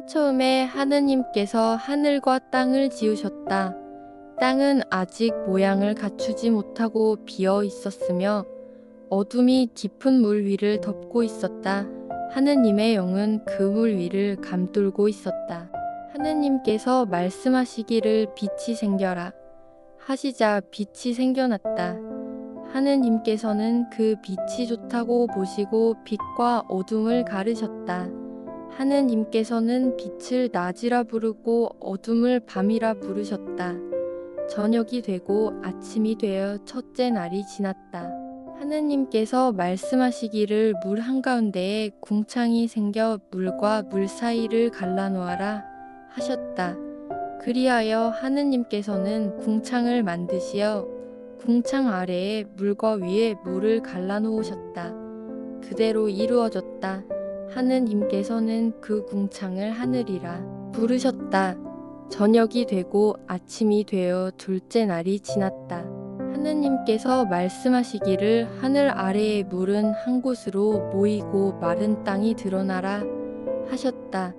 처음에 하느님께서 하늘과 땅을 지으셨다. 땅은 아직 모양을 갖추지 못하고 비어 있었으며 어둠이 깊은 물 위를 덮고 있었다. 하느님의 영은 그 물 위를 감돌고 있었다. 하느님께서 말씀하시기를 빛이 생겨라 하시자 빛이 생겨났다. 하느님께서는 그 빛이 좋다고 보시고 빛과 어둠을 가르셨다. 하느님께서는 빛을 낮이라 부르고 어둠을 밤이라 부르셨다. 저녁이 되고 아침이 되어 첫째 날이 지났다. 하느님께서 말씀하시기를 물 한가운데에 궁창이 생겨 물과 물 사이를 갈라놓아라 하셨다. 그리하여 하느님께서는 궁창을 만드시어 궁창 아래에 물과 위에 물을 갈라놓으셨다. 그대로 이루어졌다. 하느님께서는 그 궁창을 하늘이라 부르셨다. 저녁이 되고 아침이 되어 둘째 날이 지났다. 하느님께서 말씀하시기를 하늘 아래의 물은 한 곳으로 모이고 마른 땅이 드러나라 하셨다.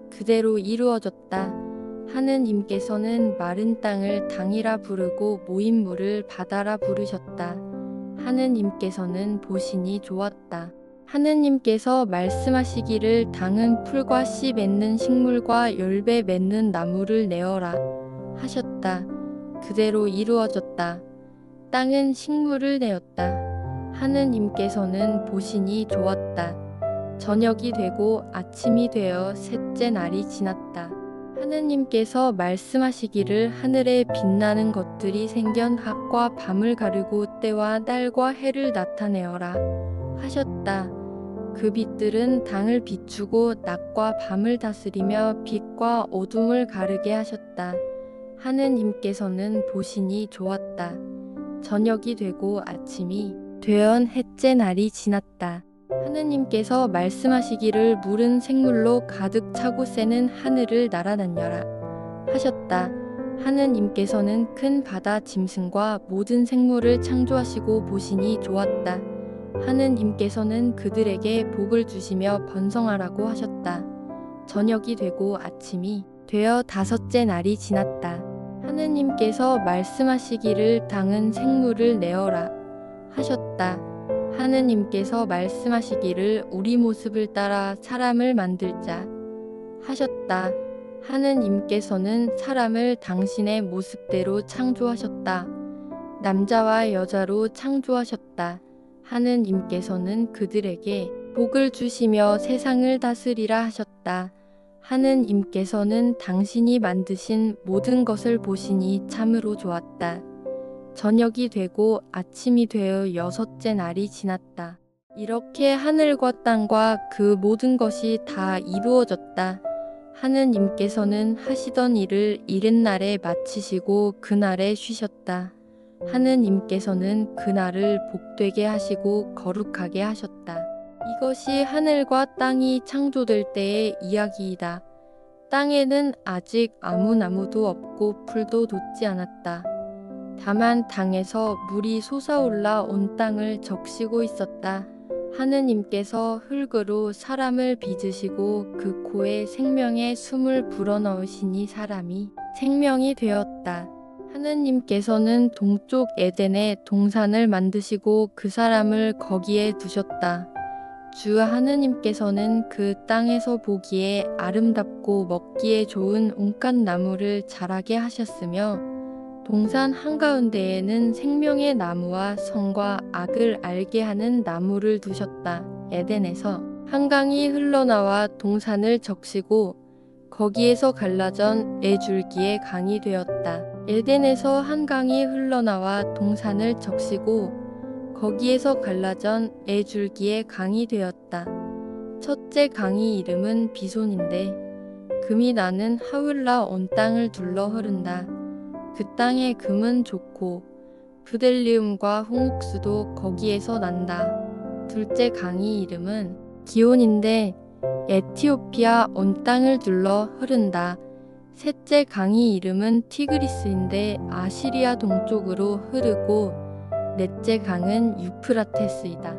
그대로 이루어졌다. 하느님께서는 마른 땅을 당이라 부르고 모인 물을 바다라 부르셨다. 하느님께서는 보시니 좋았다. 하느님께서 말씀하시기를 당은 풀과 씨 맺는 식물과 열매 맺는 나무를 내어라 하셨다. 그대로 이루어졌다. 땅은 식물을 내었다. 하느님께서는 보시니 좋았다. 저녁이 되고 아침이 되어 셋째 날이 지났다. 하느님께서 말씀하시기를 하늘에 빛나는 것들이 생겨 낮과 밤을 가르고 때와 달과 해를 나타내어라 하셨다. 그 빛들은 당을 비추고 낮과 밤을 다스리며 빛과 어둠을 가르게 하셨다. 하느님께서는 보시니 좋았다. 저녁이 되고 아침이 되어 햇째 날이 지났다. 하느님께서 말씀하시기를 물은 생물로 가득 차고 새는 하늘을 날아다녀라 하셨다. 하느님께서는 큰 바다 짐승과 모든 생물을 창조하시고 보시니 좋았다. 하느님께서는 그들에게 복을 주시며 번성하라고 하셨다. 저녁이 되고 아침이 되어 다섯째 날이 지났다. 하느님께서 말씀하시기를 당은 생물을 내어라 하셨다. 하느님께서 말씀하시기를 우리 모습을 따라 사람을 만들자 하셨다. 하느님께서는 사람을 당신의 모습대로 창조하셨다. 남자와 여자로 창조하셨다. 하느님께서는 그들에게 복을 주시며 세상을 다스리라 하셨다. 하느님께서는 당신이 만드신 모든 것을 보시니 참으로 좋았다. 저녁이 되고 아침이 되어 여섯째 날이 지났다. 이렇게 하늘과 땅과 그 모든 것이 다 이루어졌다. 하느님께서는 하시던 일을 이튿날에 마치시고 그날에 쉬셨다. 하느님께서는 그날을 복되게 하시고 거룩하게 하셨다. 이것이 하늘과 땅이 창조될 때의 이야기이다. 땅에는 아직 아무 나무도 없고 풀도 돋지 않았다. 다만 땅에서 물이 솟아올라 온 땅을 적시고 있었다. 하느님께서 흙으로 사람을 빚으시고 그 코에 생명의 숨을 불어넣으시니 사람이 생명이 되었다. 하느님께서는 동쪽 에덴에 동산을 만드시고 그 사람을 거기에 두셨다. 주 하느님께서는 그 땅에서 보기에 아름답고 먹기에 좋은 온갖 나무를 자라게 하셨으며 동산 한가운데에는 생명의 나무와 선과 악을 알게 하는 나무를 두셨다. 에덴에서 한강이 흘러나와 동산을 적시고 거기에서 갈라져 애줄기의 강이 되었다. 에덴에서 한강이 흘러나와 동산을 적시고 거기에서 갈라져 애줄기의 강이 되었다. 첫째 강이 이름은 비손인데 금이 나는 하윌라 온 땅을 둘러 흐른다. 그 땅의 금은 좋고 브델리움과 홍옥수도 거기에서 난다. 둘째 강이 이름은 기온인데 에티오피아 온 땅을 둘러 흐른다. 셋째 강이 이름은 티그리스인데 아시리아 동쪽으로 흐르고 넷째 강은 유프라테스이다.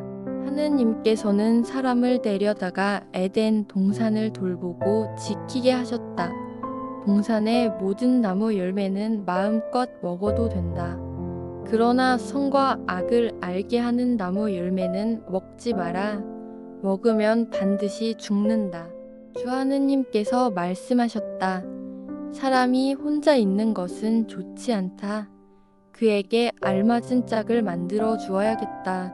하느님께서는 사람을 데려다가 에덴 동산을 돌보고 지키게 하셨다. 동산의 모든 나무 열매는 마음껏 먹어도 된다. 그러나 선과 악을 알게 하는 나무 열매는 먹지 마라. 먹으면 반드시 죽는다. 주 하느님께서 말씀하셨다. 사람이 혼자 있는 것은 좋지 않다. 그에게 알맞은 짝을 만들어 주어야겠다.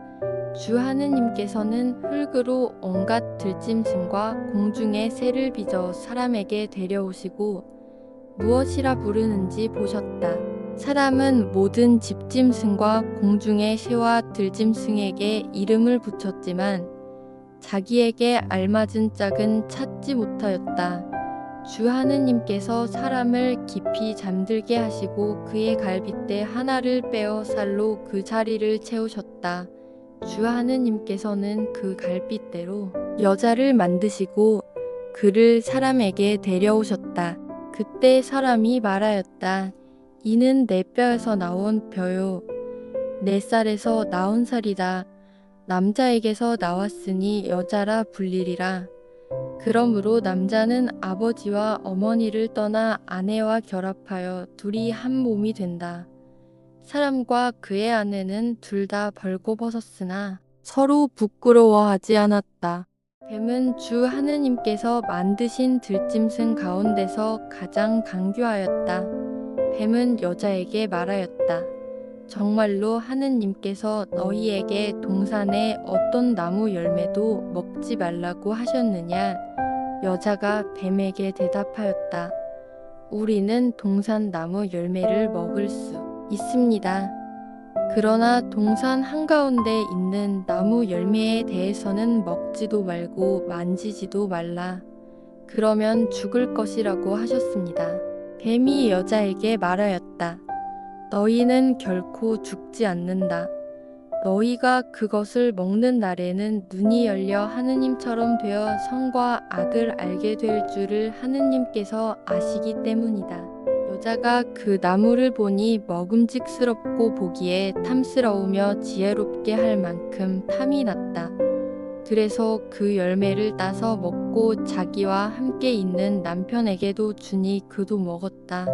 주 하느님께서는 흙으로 온갖 들짐승과 공중의 새를 빚어 사람에게 데려오시고 무엇이라 부르는지 보셨다. 사람은 모든 집짐승과 공중의 새와 들짐승에게 이름을 붙였지만 자기에게 알맞은 짝은 찾지 못하였다. 주 하느님께서 사람을 깊이 잠들게 하시고 그의 갈빗대 하나를 빼어 살로 그 자리를 채우셨다. 주 하느님께서는 그 갈빗대로 여자를 만드시고 그를 사람에게 데려오셨다. 그때 사람이 말하였다. 이는 내 뼈에서 나온 뼈요 내 쌀에서 나온 살이다. 남자에게서 나왔으니 여자라 불리리라. 그러므로 남자는 아버지와 어머니를 떠나 아내와 결합하여 둘이 한 몸이 된다. 사람과 그의 아내는 둘 다 벌거벗었으나 서로 부끄러워하지 않았다. 뱀은 주 하느님께서 만드신 들짐승 가운데서 가장 간교하였다. 뱀은 여자에게 말하였다. 정말로 하느님께서 너희에게 동산의 어떤 나무 열매도 먹지 말라고 하셨느냐? 여자가 뱀에게 대답하였다. 우리는 동산 나무 열매를 먹을 수 있습니다. 그러나 동산 한가운데 있는 나무 열매에 대해서는 먹지도 말고 만지지도 말라. 그러면 죽을 것이라고 하셨습니다. 뱀이 여자에게 말하였다. 너희는 결코 죽지 않는다. 너희가 그것을 먹는 날에는 눈이 열려 하느님처럼 되어 선과 악을 알게 될 줄을 하느님께서 아시기 때문이다. 여자가 그 나무를 보니 먹음직스럽고 보기에 탐스러우며 지혜롭게 할 만큼 탐이 났다. 그래서 그 열매를 따서 먹고 자기와 함께 있는 남편에게도 주니 그도 먹었다.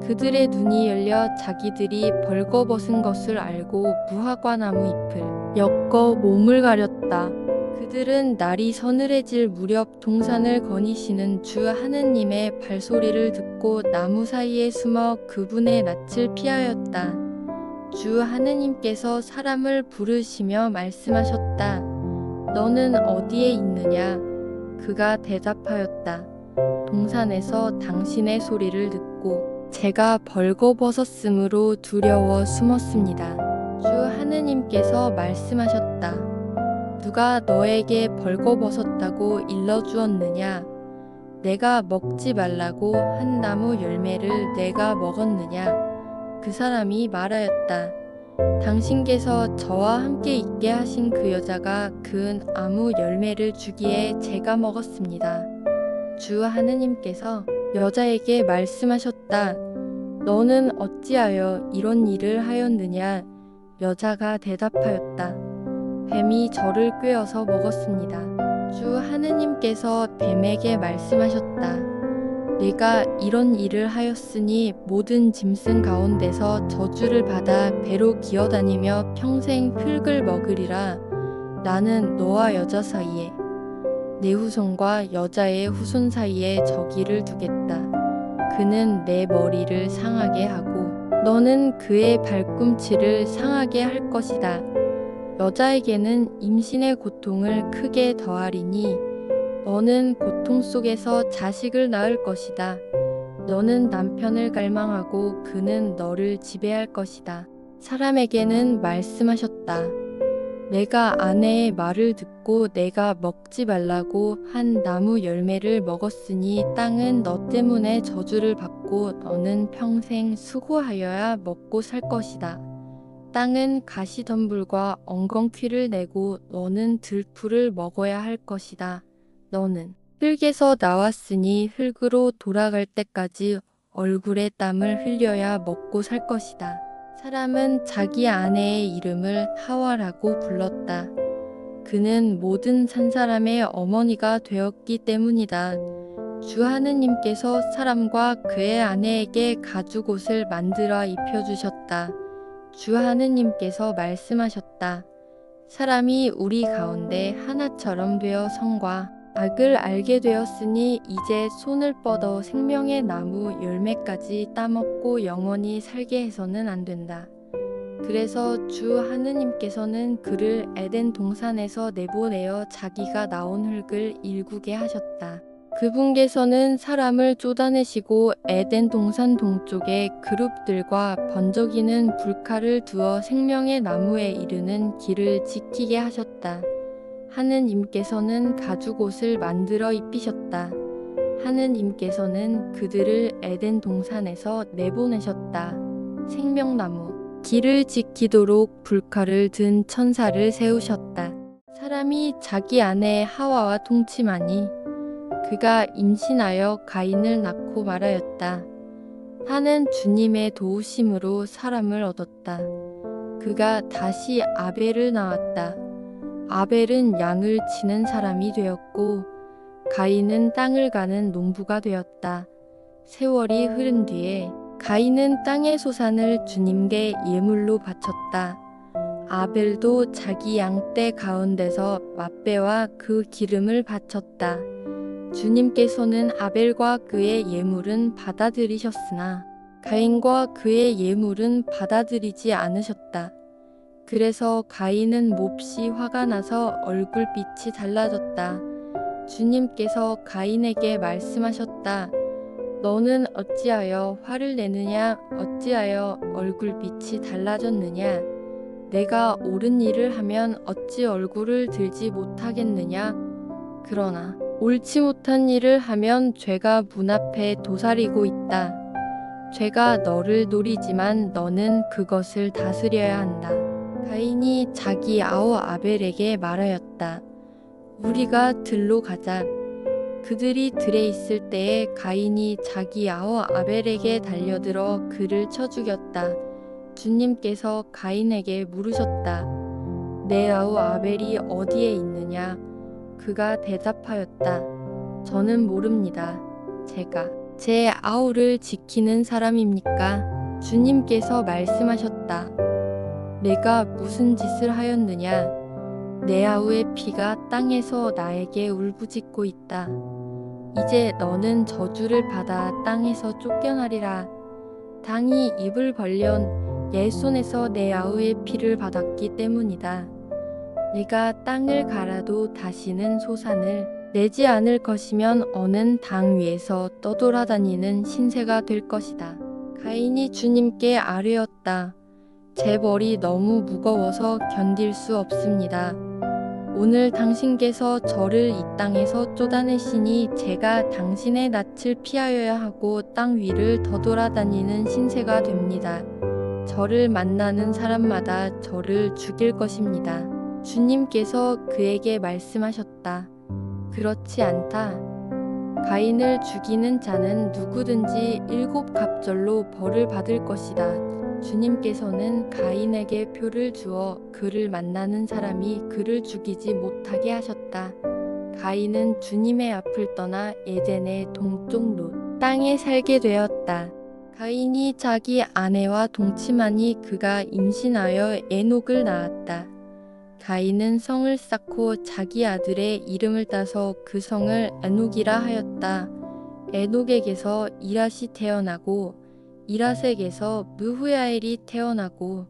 그들의 눈이 열려 자기들이 벌거벗은 것을 알고 무화과나무 잎을 엮어 몸을 가렸다. 그들은 날이 서늘해질 무렵 동산을 거니시는 주 하느님의 발소리를 듣고 나무 사이에 숨어 그분의 낯을 피하였다. 주 하느님께서 사람을 부르시며 말씀하셨다. 너는 어디에 있느냐? 그가 대답하였다. 동산에서 당신의 소리를 듣고 제가 벌거벗었으므로 두려워 숨었습니다. 주 하느님께서 말씀하셨다. 누가 너에게 벌거벗었다고 일러주었느냐? 내가 먹지 말라고 한 나무 열매를 내가 먹었느냐? 그 사람이 말하였다. 당신께서 저와 함께 있게 하신 그 여자가 그은 아무 열매를 주기에 제가 먹었습니다. 주 하느님께서 여자에게 말씀하셨다. 너는 어찌하여 이런 일을 하였느냐? 여자가 대답하였다. 뱀이 저를 꿰어서 먹었습니다. 주 하느님께서 뱀에게 말씀하셨다. 네가 이런 일을 하였으니 모든 짐승 가운데서 저주를 받아 배로 기어다니며 평생 흙을 먹으리라. 나는 너와 여자 사이에 내 후손과 여자의 후손 사이에 적기를 두겠다. 그는 내 머리를 상하게 하고 너는 그의 발꿈치를 상하게 할 것이다. 여자에게는 임신의 고통을 크게 더하리니 너는 고통 속에서 자식을 낳을 것이다. 너는 남편을 갈망하고 그는 너를 지배할 것이다. 사람에게는 말씀하셨다. 내가 아내의 말을 듣고 내가 먹지 말라고 한 나무 열매를 먹었으니 땅은 너 때문에 저주를 받고 너는 평생 수고하여야 먹고 살 것이다. 땅은 가시덤불과 엉겅퀴를 내고 너는 들풀을 먹어야 할 것이다. 너는 흙에서 나왔으니 흙으로 돌아갈 때까지 얼굴에 땀을 흘려야 먹고 살 것이다. 사람은 자기 아내의 이름을 하와라고 불렀다. 그는 모든 산 사람의 어머니가 되었기 때문이다. 주 하느님께서 사람과 그의 아내에게 가죽옷을 만들어 입혀주셨다. 주 하느님께서 말씀하셨다. 사람이 우리 가운데 하나처럼 되어 선과 악을 알게 되었으니 이제 손을 뻗어 생명의 나무 열매까지 따먹고 영원히 살게 해서는 안 된다. 그래서 주 하느님께서는 그를 에덴 동산에서 내보내어 자기가 나온 흙을 일구게 하셨다. 그분께서는 사람을 쫓아내시고 에덴 동산 동쪽에 그룹들과 번쩍이는 불칼을 두어 생명의 나무에 이르는 길을 지키게 하셨다. 하느님께서는 가죽옷을 만들어 입히셨다. 하느님께서는 그들을 에덴 동산에서 내보내셨다. 생명나무, 길을 지키도록 불칼을 든 천사를 세우셨다. 사람이 자기 아내 하와와 통치하니 그가 임신하여 가인을 낳고 말하였다. 하는 주님의 도우심으로 사람을 얻었다. 그가 다시 아벨을 낳았다. 아벨은 양을 치는 사람이 되었고 가인은 땅을 가는 농부가 되었다. 세월이 흐른 뒤에 가인은 땅의 소산을 주님께 예물로 바쳤다. 아벨도 자기 양떼 가운데서 맛배와 그 기름을 바쳤다. 주님께서는 아벨과 그의 예물은 받아들이셨으나 가인과 그의 예물은 받아들이지 않으셨다. 그래서 가인은 몹시 화가 나서 얼굴빛이 달라졌다. 주님께서 가인에게 말씀하셨다. 너는 어찌하여 화를 내느냐? 어찌하여 얼굴빛이 달라졌느냐? 내가 옳은 일을 하면 어찌 얼굴을 들지 못하겠느냐? 그러나 옳지 못한 일을 하면 죄가 문 앞에 도사리고 있다. 죄가 너를 노리지만 너는 그것을 다스려야 한다. 가인이 자기 아우 아벨에게 말하였다. 우리가 들로 가자. 그들이 들에 있을 때에 가인이 자기 아우 아벨에게 달려들어 그를 쳐 죽였다. 주님께서 가인에게 물으셨다. 내 아우 아벨이 어디에 있느냐? 그가 대답하였다. 저는 모릅니다. 제가 제 아우를 지키는 사람입니까? 주님께서 말씀하셨다. 내가 무슨 짓을 하였느냐? 내 아우의 피가 땅에서 나에게 울부짖고 있다. 이제 너는 저주를 받아 땅에서 쫓겨나리라. 당이 입을 벌련 옛 손에서 내 아우의 피를 받았기 때문이다. 네가 땅을 갈아도 다시는 소산을 내지 않을 것이면 어는 당 위에서 떠돌아다니는 신세가 될 것이다. 가인이 주님께 아뢰었다. 제 벌이 너무 무거워서 견딜 수 없습니다. 오늘 당신께서 저를 이 땅에서 쫓아내시니 제가 당신의 낯을 피하여야 하고 땅 위를 더돌아다니는 신세가 됩니다. 저를 만나는 사람마다 저를 죽일 것입니다. 주님께서 그에게 말씀하셨다. 그렇지 않다. 가인을 죽이는 자는 누구든지 7갑절로 벌을 받을 것이다. 주님께서는 가인에게 표를 주어 그를 만나는 사람이 그를 죽이지 못하게 하셨다. 가인은 주님의 앞을 떠나 에덴의 동쪽 롯 땅에 살게 되었다. 가인이 자기 아내와 동침하니 그가 임신하여 에녹을 낳았다. 가인은 성을 쌓고 자기 아들의 이름을 따서 그 성을 에녹이라 하였다. 에녹에게서 이랏이 태어나고 이랏에게서 무후야엘이 태어나고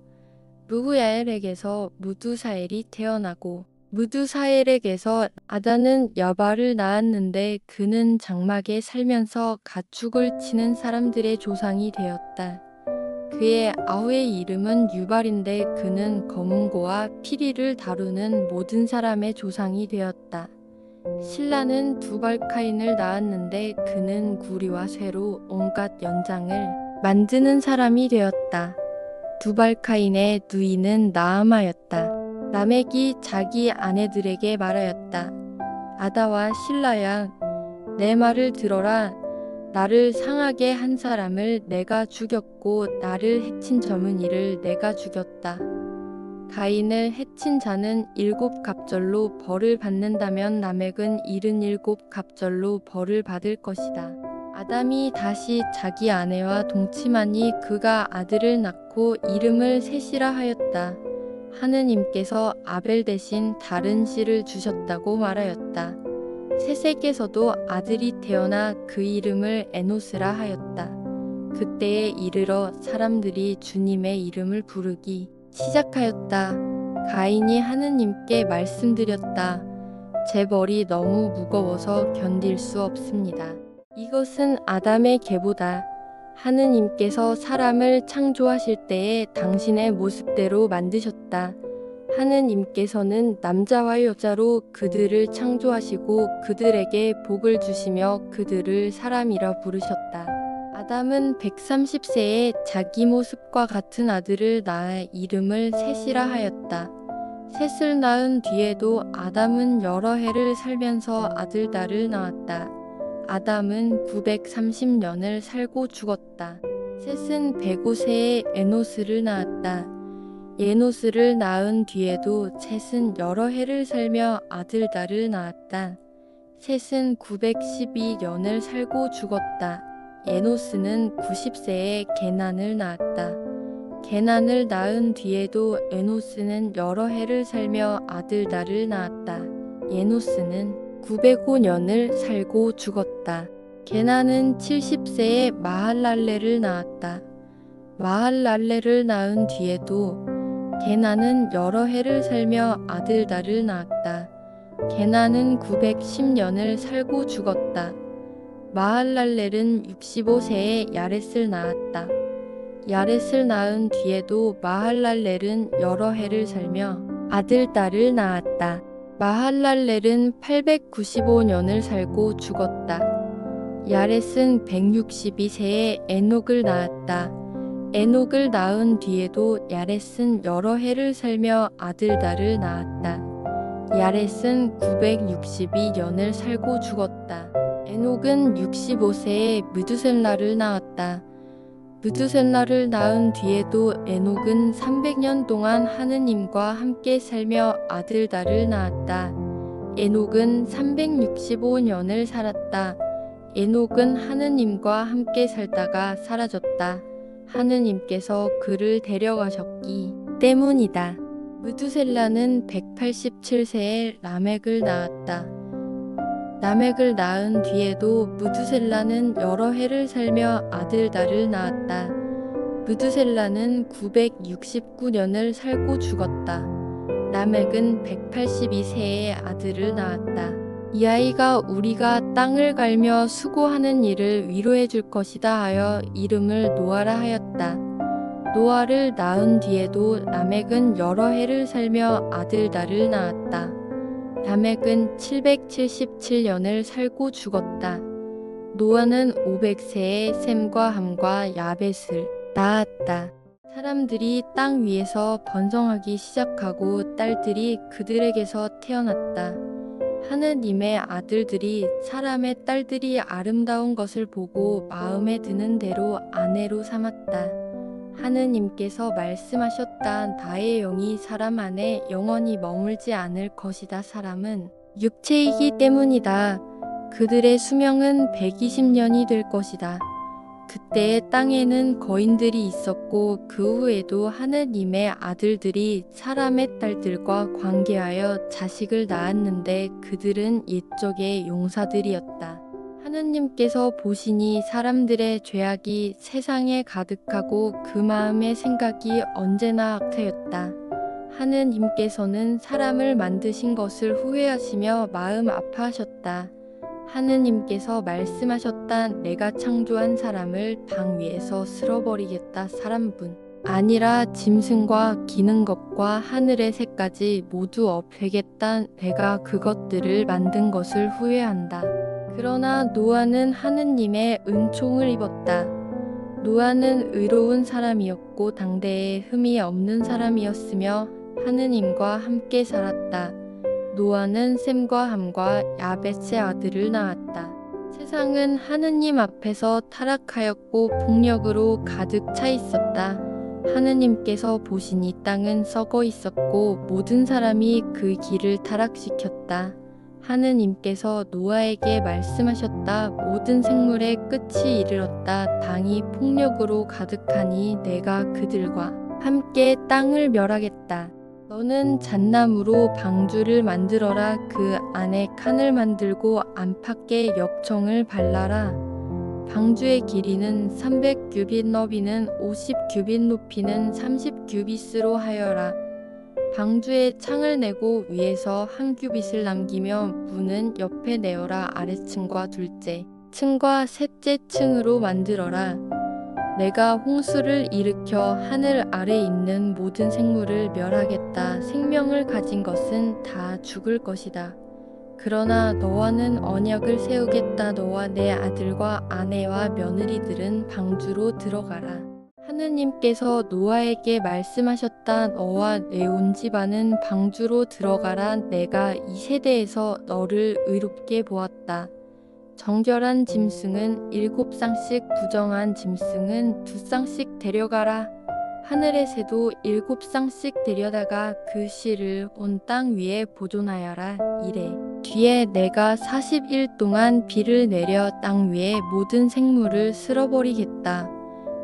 무후야엘에게서 무두사엘이 태어나고 무두사엘에게서 아다는 여발을 낳았는데 그는 장막에 살면서 가축을 치는 사람들의 조상이 되었다. 그의 아우의 이름은 유발인데 그는 검은고와 피리를 다루는 모든 사람의 조상이 되었다. 신라는 두발카인을 낳았는데 그는 구리와 쇠로 온갖 연장을 만드는 사람이 되었다. 두발카인의 누이는 나아마였다. 라멕이 자기 아내들에게 말하였다. 아다와 실라야, 내 말을 들어라. 나를 상하게 한 사람을 내가 죽였고 나를 해친 젊은이를 내가 죽였다. 가인을 해친 자는 7갑절로 벌을 받는다면 라멕은 77갑절로 벌을 받을 것이다. 아담이 다시 자기 아내와 동침하니 그가 아들을 낳고 이름을 셋이라 하였다. 하느님께서 아벨 대신 다른 씨를 주셨다고 말하였다. 셋에게서도 아들이 태어나 그 이름을 에노스라 하였다. 그때에 이르러 사람들이 주님의 이름을 부르기 시작하였다. 가인이 하느님께 말씀드렸다. 제 벌이 너무 무거워서 견딜 수 없습니다. 이것은 아담의 계보다. 하느님께서 사람을 창조하실 때에 당신의 모습대로 만드셨다. 하느님께서는 남자와 여자로 그들을 창조하시고 그들에게 복을 주시며 그들을 사람이라 부르셨다. 아담은 130세에 자기 모습과 같은 아들을 낳아 이름을 셋이라 하였다. 셋을 낳은 뒤에도 아담은 여러 해를 살면서 아들, 딸을 낳았다. 아담은 930년을 살고 죽었다. 셋은 105세에 에노스를 낳았다. 에노스를 낳은 뒤에도 셋은 여러 해를 살며 아들, 딸을 낳았다. 셋은 912년을 살고 죽었다. 에노스는 90세에 게난을 낳았다. 게난을 낳은 뒤에도 에노스는 여러 해를 살며 아들, 딸을 낳았다. 에노스는 905년을 살고 죽었다. 게난은 70세에 마할랄레를 낳았다. 마할랄레를 낳은 뒤에도 게난은 여러 해를 살며 아들, 딸을 낳았다. 게난은 910년을 살고 죽었다. 마할랄렐은 65세에 야렛을 낳았다. 야렛을 낳은 뒤에도 마할랄렐은 여러 해를 살며 아들, 딸을 낳았다. 마할랄렐은 895년을 살고 죽었다. 야렛은 162세에 에녹을 낳았다. 에녹을 낳은 뒤에도 야렛은 여러 해를 살며 아들, 딸을 낳았다. 야렛은 962년을 살고 죽었다. 에녹은 65세에 무두셀라를 낳았다. 무두셀라를 낳은 뒤에도 에녹은 300년 동안 하느님과 함께 살며 아들, 딸을 낳았다. 에녹은 365년을 살았다. 에녹은 하느님과 함께 살다가 사라졌다. 하느님께서 그를 데려가셨기 때문이다. 무두셀라는 187세에 라멕을 낳았다. 라멕을 낳은 뒤에도 무두셀라는 여러 해를 살며 아들, 딸을 낳았다. 무두셀라는 969년을 살고 죽었다. 라멕은 182세에 아들을 낳았다. 이 아이가 우리가 땅을 갈며 수고하는 일을 위로해 줄 것이다 하여 이름을 노아라 하였다. 노아를 낳은 뒤에도 라멕은 여러 해를 살며 아들, 딸을 낳았다. 라멕은 777년을 살고 죽었다. 노아는 500세에 셈과 함과 야벳을 낳았다. 사람들이 땅 위에서 번성하기 시작하고 딸들이 그들에게서 태어났다. 하느님의 아들들이 사람의 딸들이 아름다운 것을 보고 마음에 드는 대로 아내로 삼았다. 하느님께서 말씀하셨다. 나의 영이 사람 안에 영원히 머물지 않을 것이다. 사람은 육체이기 때문이다. 그들의 수명은 120년이 될 것이다. 그때 땅에는 거인들이 있었고 그 후에도 하느님의 아들들이 사람의 딸들과 관계하여 자식을 낳았는데 그들은 옛적의 용사들이었다. 하느님께서 보시니 사람들의 죄악이 세상에 가득하고 그 마음의 생각이 언제나 악하였다. 하느님께서는 사람을 만드신 것을 후회하시며 마음 아파하셨다. 하느님께서 말씀하셨다. 내가 창조한 사람을 방 위에서 쓸어버리겠다. 사람뿐 아니라 짐승과 기는 것과 하늘의 새까지 모두 없애겠다. 내가 그것들을 만든 것을 후회한다. 그러나 노아는 하느님의 은총을 입었다. 노아는 의로운 사람이었고 당대에 흠이 없는 사람이었으며 하느님과 함께 살았다. 노아는 셈과 함과 야벳의 아들을 낳았다. 세상은 하느님 앞에서 타락하였고 폭력으로 가득 차 있었다. 하느님께서 보시니 땅은 썩어 있었고 모든 사람이 그 길을 타락시켰다. 하느님께서 노아에게 말씀하셨다. 모든 생물의 끝이 이르렀다. 땅이 폭력으로 가득하니 내가 그들과 함께 땅을 멸하겠다. 너는 잣나무로 방주를 만들어라. 그 안에 칸을 만들고 안팎에 역청을 발라라. 방주의 길이는 300규빗, 너비는 50규빗, 높이는 30규빗으로 하여라. 방주에 창을 내고 위에서 한 규빗을 남기며 문은 옆에 내어라. 아래층과 둘째 층과 셋째 층으로 만들어라. 내가 홍수를 일으켜 하늘 아래 있는 모든 생물을 멸하겠다. 생명을 가진 것은 다 죽을 것이다. 그러나 너와는 언약을 세우겠다. 너와 내 아들과 아내와 며느리들은 방주로 들어가라. 하느님께서 노아에게 말씀하셨다. 너와 내 온 집안은 방주로 들어가라. 내가 이 세대에서 너를 의롭게 보았다. 정결한 짐승은 7쌍씩, 부정한 짐승은 2쌍씩 데려가라. 하늘의 새도 7쌍씩 데려다가 그 씨를 온 땅 위에 보존하여라. 이래 뒤에 내가 40일 동안 비를 내려 땅 위의 모든 생물을 쓸어버리겠다.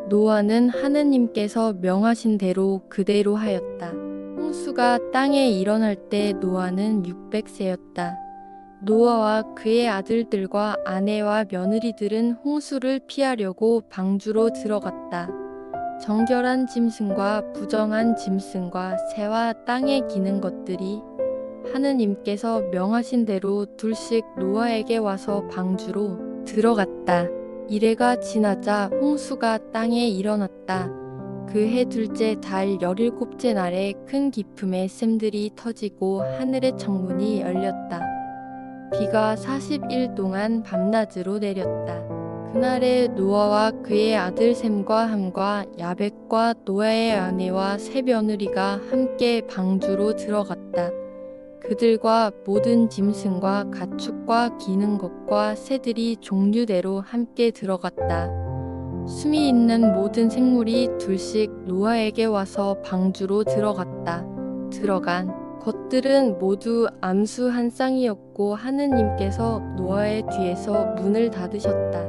노아는 하느님께서 명하신 대로 그대로 하였다. 홍수가 땅에 일어날 때 노아는 600세였다. 노아와 그의 아들들과 아내와 며느리들은 홍수를 피하려고 방주로 들어갔다. 정결한 짐승과 부정한 짐승과 새와 땅에 기는 것들이 하느님께서 명하신 대로 둘씩 노아에게 와서 방주로 들어갔다. 이래가 지나자 홍수가 땅에 일어났다. 그 해 둘째 달 17째 날에 큰 기품의 샘들이 터지고 하늘의 창문이 열렸다. 비가 40일 동안 밤낮으로 내렸다. 그날에 노아와 그의 아들 셈과 함과 야벳과 노아의 아내와 세 며느리가 함께 방주로 들어갔다. 그들과 모든 짐승과 가축과 기는 것과 새들이 종류대로 함께 들어갔다. 숨이 있는 모든 생물이 둘씩 노아에게 와서 방주로 들어갔다. 들어간 것들은 모두 암수 한 쌍이었고 하느님께서 노아의 뒤에서 문을 닫으셨다.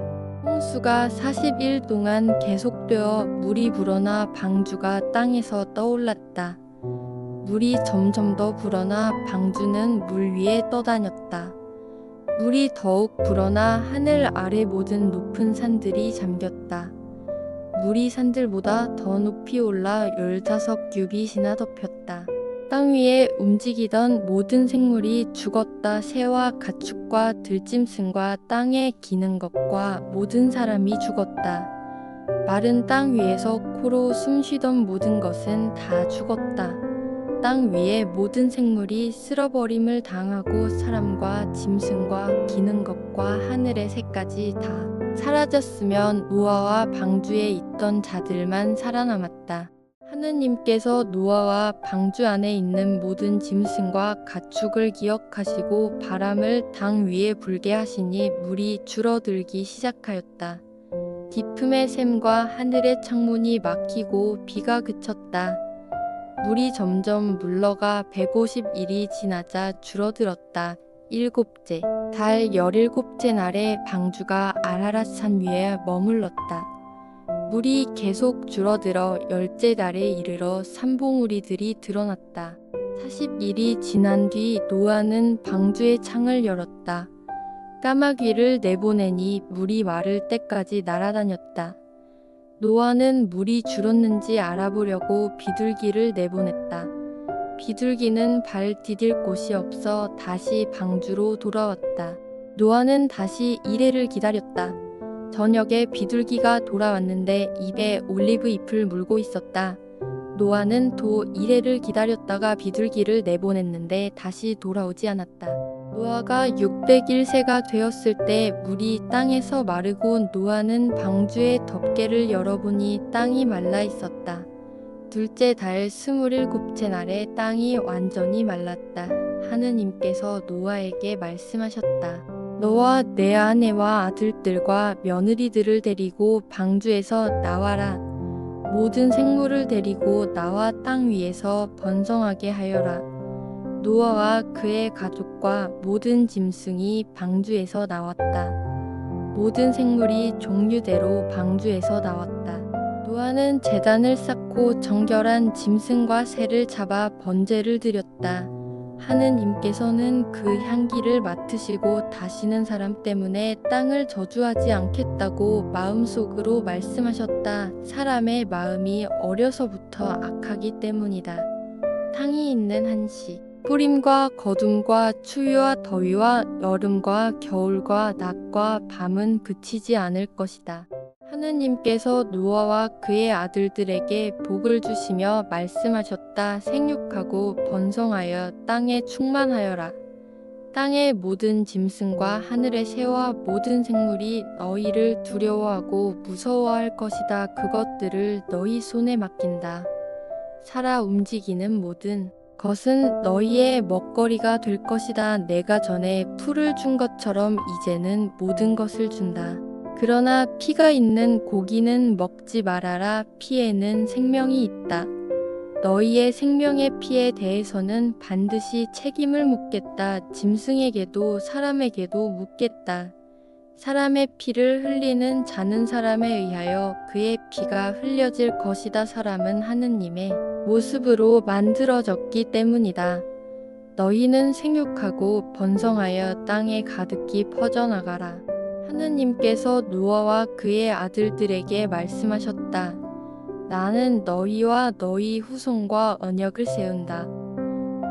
홍수가 40일 동안 계속되어 물이 불어나 방주가 땅에서 떠올랐다. 물이 점점 더 불어나 방주는 물 위에 떠다녔다. 물이 더욱 불어나 하늘 아래 모든 높은 산들이 잠겼다. 물이 산들보다 더 높이 올라 15규빗이나 덮였다. 땅 위에 움직이던 모든 생물이 죽었다. 새와 가축과 들짐승과 땅에 기는 것과 모든 사람이 죽었다. 마른 땅 위에서 코로 숨쉬던 모든 것은 다 죽었다. 땅 위의 모든 생물이 쓸어버림을 당하고 사람과 짐승과 기는 것과 하늘의 새까지 다 사라졌으면 노아와 방주에 있던 자들만 살아남았다. 하느님께서 노아와 방주 안에 있는 모든 짐승과 가축을 기억하시고 바람을 땅 위에 불게 하시니 물이 줄어들기 시작하였다. 깊음의 샘과 하늘의 창문이 막히고 비가 그쳤다. 물이 점점 물러가 150일이 지나자 줄어들었다. 7째 달 17째 날에 방주가 아라랏 산 위에 머물렀다. 물이 계속 줄어들어 10째 달에 이르러 산봉우리들이 드러났다. 40일이 지난 뒤 노아는 방주의 창을 열었다. 까마귀를 내보내니 물이 마를 때까지 날아다녔다. 노아는 물이 줄었는지 알아보려고 비둘기를 내보냈다. 비둘기는 발 디딜 곳이 없어 다시 방주로 돌아왔다. 노아는 다시 이래를 기다렸다. 저녁에 비둘기가 돌아왔는데 입에 올리브 잎을 물고 있었다. 노아는 또 이래를 기다렸다가 비둘기를 내보냈는데 다시 돌아오지 않았다. 노아가 601세가 되었을 때 물이 땅에서 마르고 노아는 방주의 덮개를 열어보니 땅이 말라 있었다. 둘째 달 27째 날에 땅이 완전히 말랐다. 하느님께서 노아에게 말씀하셨다. 너와 내 아내와 아들들과 며느리들을 데리고 방주에서 나와라. 모든 생물을 데리고 나와 땅 위에서 번성하게 하여라. 노아와 그의 가족과 모든 짐승이 방주에서 나왔다. 모든 생물이 종류대로 방주에서 나왔다. 노아는 제단을 쌓고 정결한 짐승과 새를 잡아 번제를 드렸다. 하느님께서는 그 향기를 맡으시고 다시는 사람 때문에 땅을 저주하지 않겠다고 마음속으로 말씀하셨다. 사람의 마음이 어려서부터 악하기 때문이다. 땅이 있는 한시, 뿌림과 거둠과 추위와 더위와 여름과 겨울과 낮과 밤은 그치지 않을 것이다. 하느님께서 노아와 그의 아들들에게 복을 주시며 말씀하셨다. 생육하고 번성하여 땅에 충만하여라. 땅의 모든 짐승과 하늘의 새와 모든 생물이 너희를 두려워하고 무서워할 것이다. 그것들을 너희 손에 맡긴다. 살아 움직이는 모든 것은 너희의 먹거리가 될 것이다. 내가 전에 풀을 준 것처럼 이제는 모든 것을 준다. 그러나 피가 있는 고기는 먹지 말아라. 피에는 생명이 있다. 너희의 생명의 피에 대해서는 반드시 책임을 묻겠다. 짐승에게도 사람에게도 묻겠다. 사람의 피를 흘리는 자는 사람에 의하여 그의 피가 흘려질 것이다. 사람은 하느님의 모습으로 만들어졌기 때문이다. 너희는 생육하고 번성하여 땅에 가득히 퍼져나가라. 하느님께서 노아와 그의 아들들에게 말씀하셨다. 나는 너희와 너희 후손과 언약을 세운다.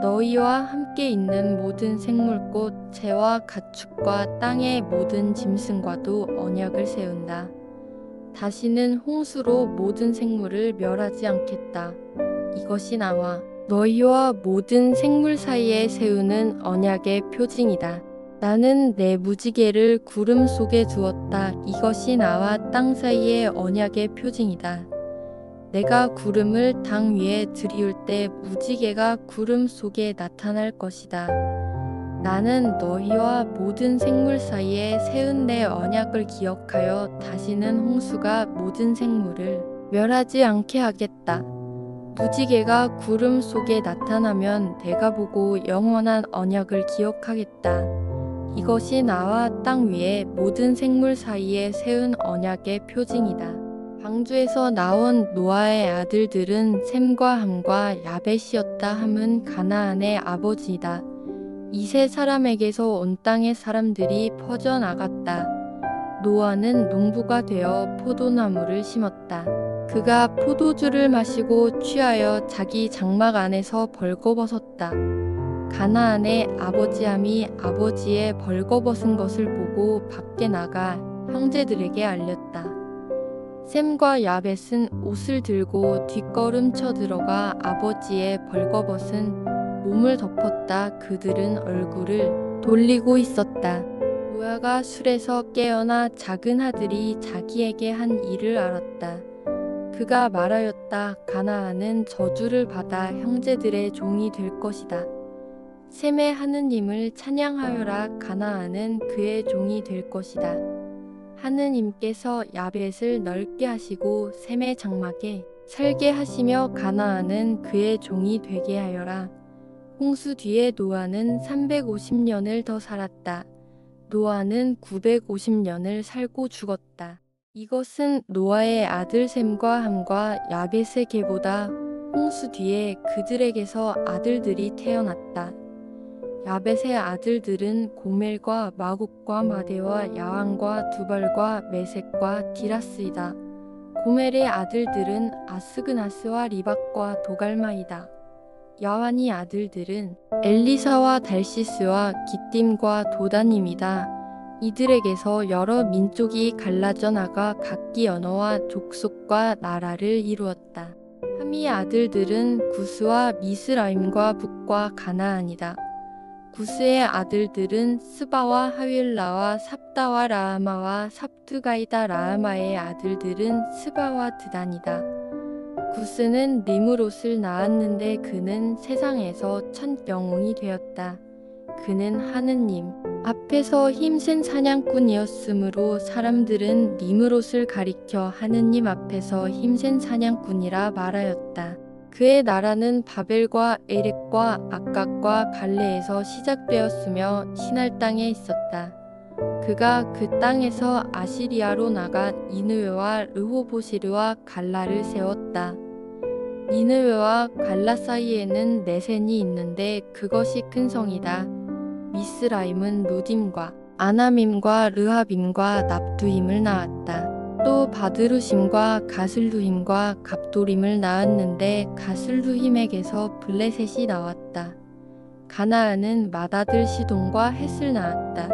너희와 함께 있는 모든 생물꽃, 새와 가축과 땅의 모든 짐승과도 언약을 세운다. 다시는 홍수로 모든 생물을 멸하지 않겠다. 이것이 나와 너희와 모든 생물 사이에 세우는 언약의 표징이다. 나는 내 무지개를 구름 속에 두었다. 이것이 나와 땅 사이의 언약의 표징이다. 내가 구름을 땅 위에 들이울 때 무지개가 구름 속에 나타날 것이다. 나는 너희와 모든 생물 사이에 세운 내 언약을 기억하여 다시는 홍수가 모든 생물을 멸하지 않게 하겠다. 무지개가 구름 속에 나타나면 내가 보고 영원한 언약을 기억하겠다. 이것이 나와 땅 위에 모든 생물 사이에 세운 언약의 표징이다. 방주에서 나온 노아의 아들들은 셈과 함과 야벳이었다. 함은 가나안의 아버지이다. 이 세 사람에게서 온 땅의 사람들이 퍼져나갔다. 노아는 농부가 되어 포도나무를 심었다. 그가 포도주를 마시고 취하여 자기 장막 안에서 벌거벗었다. 가나안의 아버지함이 아버지의 벌거벗은 것을 보고 밖에 나가 형제들에게 알렸다. 셈과 야벳은 옷을 들고 뒷걸음쳐 들어가 아버지의 벌거벗은 몸을 덮었다. 그들은 얼굴을 돌리고 있었다. 노아가 술에서 깨어나 작은 아들이 자기에게 한 일을 알았다. 그가 말하였다. 가나안은 저주를 받아 형제들의 종이 될 것이다. 셈의 하느님을 찬양하여라. 가나안은 그의 종이 될 것이다. 하느님께서 야벳을 넓게 하시고 셈의 장막에 살게 하시며 가나안은 그의 종이 되게 하여라. 홍수 뒤에 노아는 350년을 더 살았다. 노아는 950년을 살고 죽었다. 이것은 노아의 아들 셈과 함과 야벳의 계보다. 홍수 뒤에 그들에게서 아들들이 태어났다. 야벳의 아들들은 고멜과 마국과 마대와 야왕과 두발과 메색과 디라스이다. 고멜의 아들들은 아스그나스와 리박과 도갈마이다. 야완의 아들들은 엘리사와 달시스와 기띔과 도다님이다. 이들에게서 여러 민족이 갈라져 나가 각기 언어와 족속과 나라를 이루었다. 함의 아들들은 구스와 미스라임과 북과 가나안이다. 구스의 아들들은 스바와 하윌라와 삽다와 라하마와 삽두가이다. 라하마의 아들들은 스바와 드단이다. 구스는 니므롯을 낳았는데 그는 세상에서 첫 영웅이 되었다. 그는 하느님 앞에서 힘센 사냥꾼이었으므로 사람들은 니므롯을 가리켜 하느님 앞에서 힘센 사냥꾼이라 말하였다. 그의 나라는 바벨과 에렉과 악각과 갈레에서 시작되었으며 시날 땅에 있었다. 그가 그 땅에서 아시리아로 나가 니느웨와 르호보시르와 갈라를 세웠다. 니느웨와 갈라 사이에는 네센이 있는데 그것이 큰 성이다. 미스라임은 루딤과 아나밈과 르하빔과 납두힘을 낳았다. 또 바드루심과 가슬루힘과 갑도림을 낳았는데 가슬루힘에게서 블레셋이 나왔다. 가나안은 맏아들 시돈과 헷을 낳았다.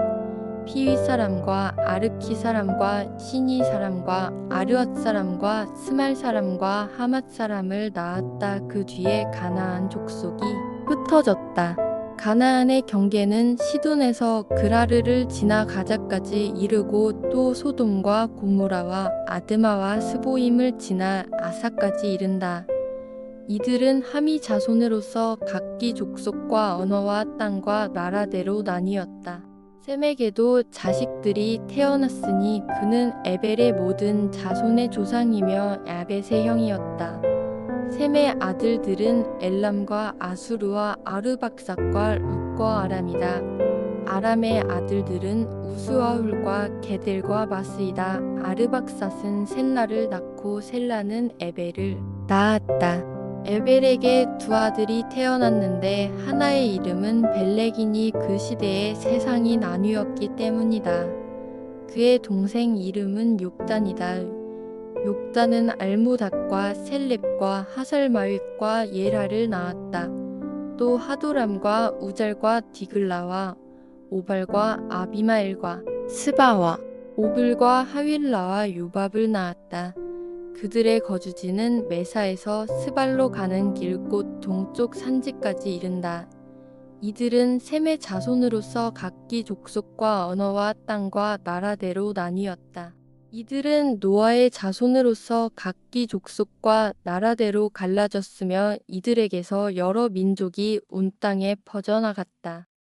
피위 사람과 아르키 사람과 시니 사람과 아르앗 사람과 스말 사람과 하맛 사람을 낳았다. 그 뒤에 가나안 족속이 흩어졌다. 가나안의 경계는 시돈에서 그라르를 지나 가자까지 이르고 또 소돔과 고모라와 아드마와 스보임을 지나 아사까지 이른다. 이들은 하미 자손으로서 각기 족속과 언어와 땅과 나라대로 나뉘었다. 셈에게도 자식들이 태어났으니 그는 에벨의 모든 자손의 조상이며 야벳의 형이었다. 셈의 아들들은 엘람과 아수르와 아르박삭과 룻과 아람이다. 아람의 아들들은 우스와 훌과 게델과 마스이다. 아르박삿은 셀라를 낳고 셀라는 에벨을 낳았다. 에벨에게 두 아들이 태어났는데 하나의 이름은 벨렉이니 그 시대에 세상이 나뉘었기 때문이다. 그의 동생 이름은 욕단이다. 욕단은 알모닷과 셀렙과 하설마윗과 예라를 낳았다. 또 하도람과 우잘과 디글라와 오발과 아비마엘과 스바와 오블과 하윌라와 요밥을 낳았다. 그들의 거주지는 메사에서 스발로 가는 길 곧 동쪽 산지까지 이른다. 이들은 셈의 자손으로서 각기 족속과 언어와 땅과 나라대로 나뉘었다. 이들은 노아의 자손으로서 각기 족속과 나라대로 갈라졌으며 이들에게서 여러 민족이 온 땅에 퍼져나갔다.